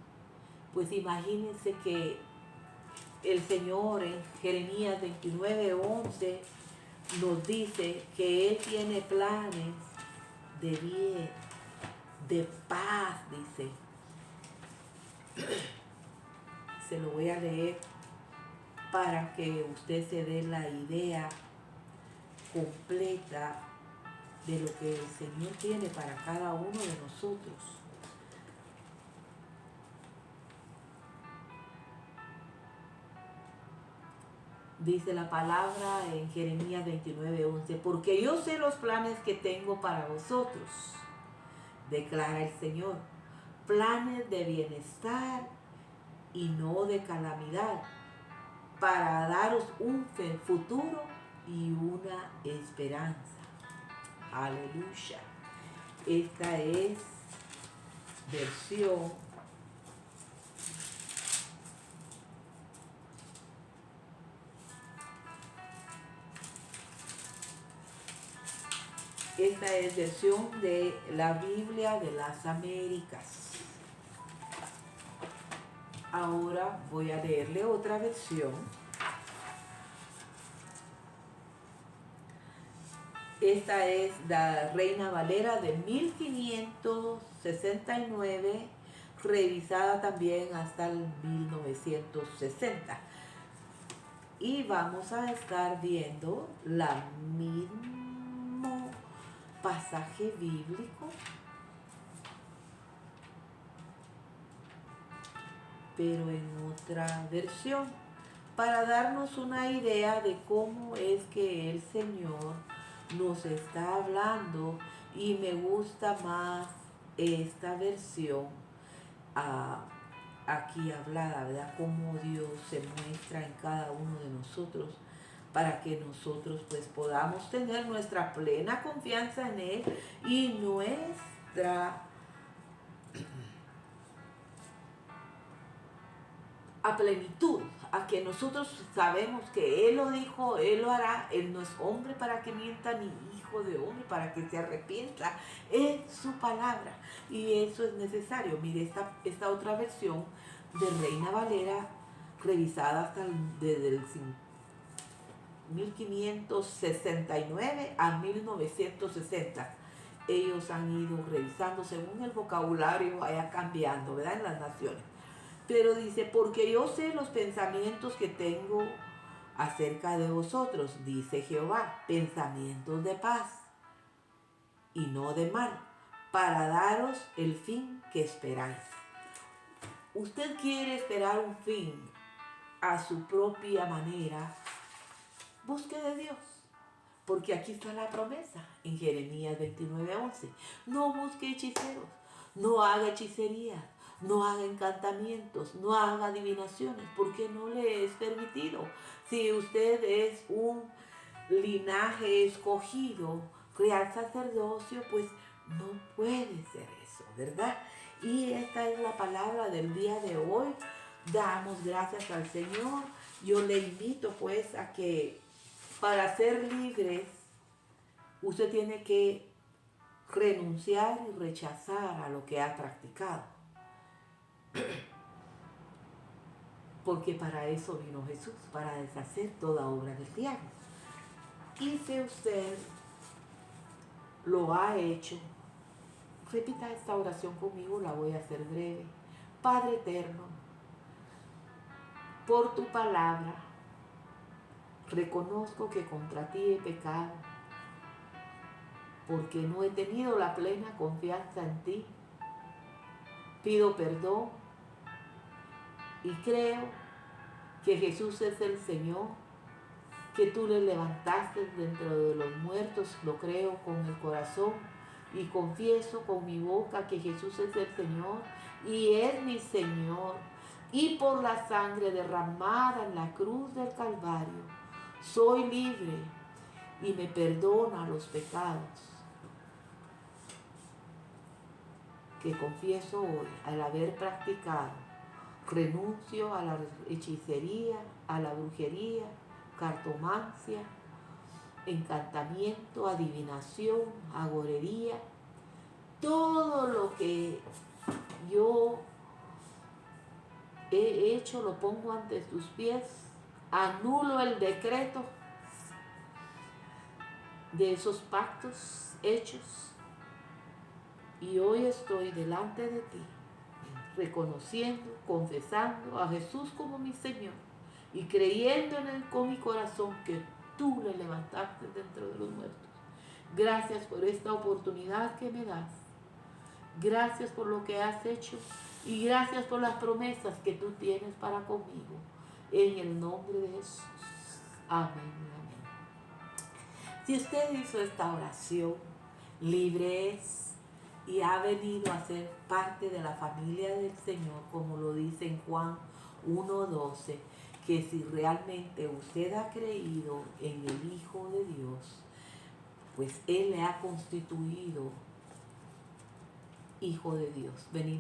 Pues imagínense que el Señor en Jeremías 29:11 nos dice que Él tiene planes de bien, de paz, dice. Se lo voy a leer para que usted se dé la idea completa de lo que el Señor tiene para cada uno de nosotros. Dice la palabra en Jeremías 29:11, porque yo sé los planes que tengo para vosotros, declara el Señor, planes de bienestar y no de calamidad, para daros un futuro y una esperanza. Aleluya. Esta es versión de la Biblia de las Américas. Ahora voy a leerle otra versión. Esta es la Reina Valera de 1569, revisada también hasta el 1960. Y vamos a estar viendo la mismo pasaje bíblico, pero en otra versión, para darnos una idea de cómo es que el Señor nos está hablando. Y me gusta más esta versión aquí hablada, ¿verdad? Cómo Dios se muestra en cada uno de nosotros, para que nosotros pues podamos tener nuestra plena confianza en Él y nuestra a plenitud, a que nosotros sabemos que Él lo dijo, Él lo hará. Él no es hombre para que mienta, ni hijo de hombre para que se arrepienta. Es su palabra y eso es necesario. Mire esta otra versión de Reina Valera revisada desde el 1569 a 1960. Ellos han ido revisando según el vocabulario vaya cambiando, ¿verdad? En las naciones. Pero dice, porque yo sé los pensamientos que tengo acerca de vosotros, dice Jehová, pensamientos de paz y no de mal, para daros el fin que esperáis. Usted quiere esperar un fin a su propia manera, busque de Dios. Porque aquí está la promesa en Jeremías 29:11. No busque hechiceros, no haga hechicerías, no haga encantamientos, no haga adivinaciones, porque no le es permitido. Si usted es un linaje escogido, real sacerdocio, pues no puede ser eso, ¿verdad? Y esta es la palabra del día de hoy. Damos gracias al Señor. Yo le invito pues a que para ser libres, usted tiene que renunciar y rechazar a lo que ha practicado. Porque para eso vino Jesús, para deshacer toda obra del diablo. Y si usted lo ha hecho, repita esta oración conmigo, la voy a hacer breve. Padre eterno, por tu palabra, reconozco que contra ti he pecado, porque no he tenido la plena confianza en ti. Pido perdón y creo que Jesús es el Señor, que tú le levantaste dentro de los muertos, lo creo con el corazón y confieso con mi boca que Jesús es el Señor y es mi Señor. Y por la sangre derramada en la cruz del Calvario, soy libre y me perdona los pecados que confieso hoy al haber practicado. Renuncio a la hechicería, a la brujería, cartomancia, encantamiento, adivinación, agorería. Todo lo que yo he hecho lo pongo ante tus pies. Anulo el decreto de esos pactos hechos. Y hoy estoy delante de ti, reconociendo, confesando a Jesús como mi Señor y creyendo en Él con mi corazón que tú le levantaste dentro de los muertos. Gracias por esta oportunidad que me das. Gracias por lo que has hecho y gracias por las promesas que tú tienes para conmigo. En el nombre de Jesús. Amén. Amén. Si usted hizo esta oración, libre es y ha venido a ser parte de la familia del Señor, como lo dice en Juan 1:12, que si realmente usted ha creído en el Hijo de Dios, pues Él le ha constituido Hijo de Dios. Venimos